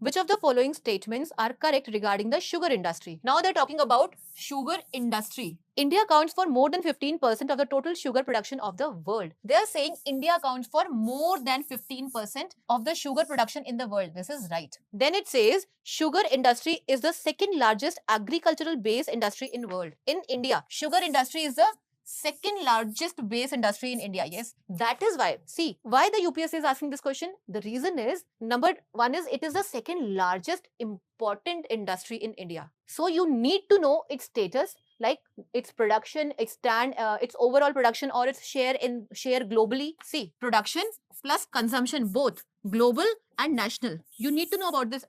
Which of the following statements are correct regarding the sugar industry? Now they're talking about sugar industry. India accounts for more than 15% of the total sugar production of the world. They are saying India accounts for more than 15% of the sugar production in the world. This is right. Then it says sugar industry is the second largest agricultural base industry in world. In India, sugar industry is the second largest base industry in India. Yes, that is why. See, why the UPSC is asking this question? The reason is, number one is it is the second largest important industry in India. So you need to know its status, like its production, its overall production or its share globally. See, production plus consumption, both global and national. You need to know about this.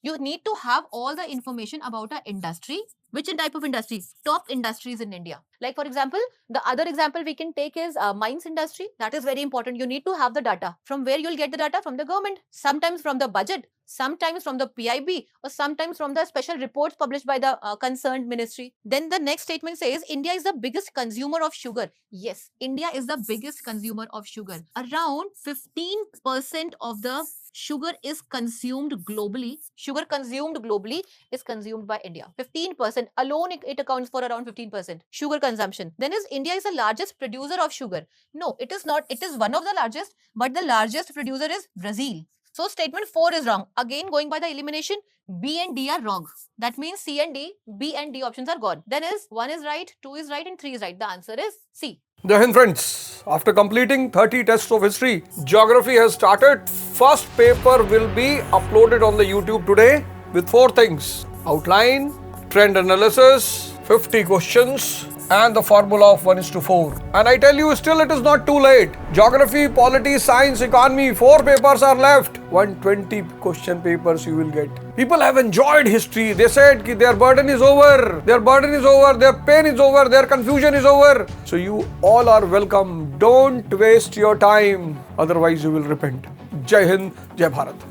You need to have all the information about an industry. Which type of industries? Top industries in India. Like for example, the other example we can take is mines industry. That is very important. You need to have the data. From where you'll get the data? From the government. Sometimes from the budget. Sometimes from the PIB, or sometimes from the special reports published by the concerned ministry. Then the next statement says India is the biggest consumer of sugar. Yes, India is the biggest consumer of sugar. Around 15% of the sugar is consumed globally. Sugar consumed globally is consumed by India. 15% alone, it accounts for around 15% sugar consumption. Then is India is the largest producer of sugar. No, it is not. It is one of the largest, but the largest producer is Brazil. So statement 4 is wrong. Again, going by the elimination, B and D are wrong. That means C and D, B and D options are gone. Then is 1 is right, 2 is right and 3 is right. The answer is C. Jai Hind friends, after completing 30 tests of history, geography has started. First paper will be uploaded on the YouTube today with 4 things: outline, trend analysis, 50 questions and the formula of 1:4. And I tell you, still it is not too late. Geography, polity, science, economy, 4 papers are left. 120 question papers you will get. People have enjoyed history. They said that their burden is over. Their burden is over. Their pain is over. Their confusion is over. So you all are welcome. Don't waste your time. Otherwise you will repent. Jai Hind, Jai Bharat.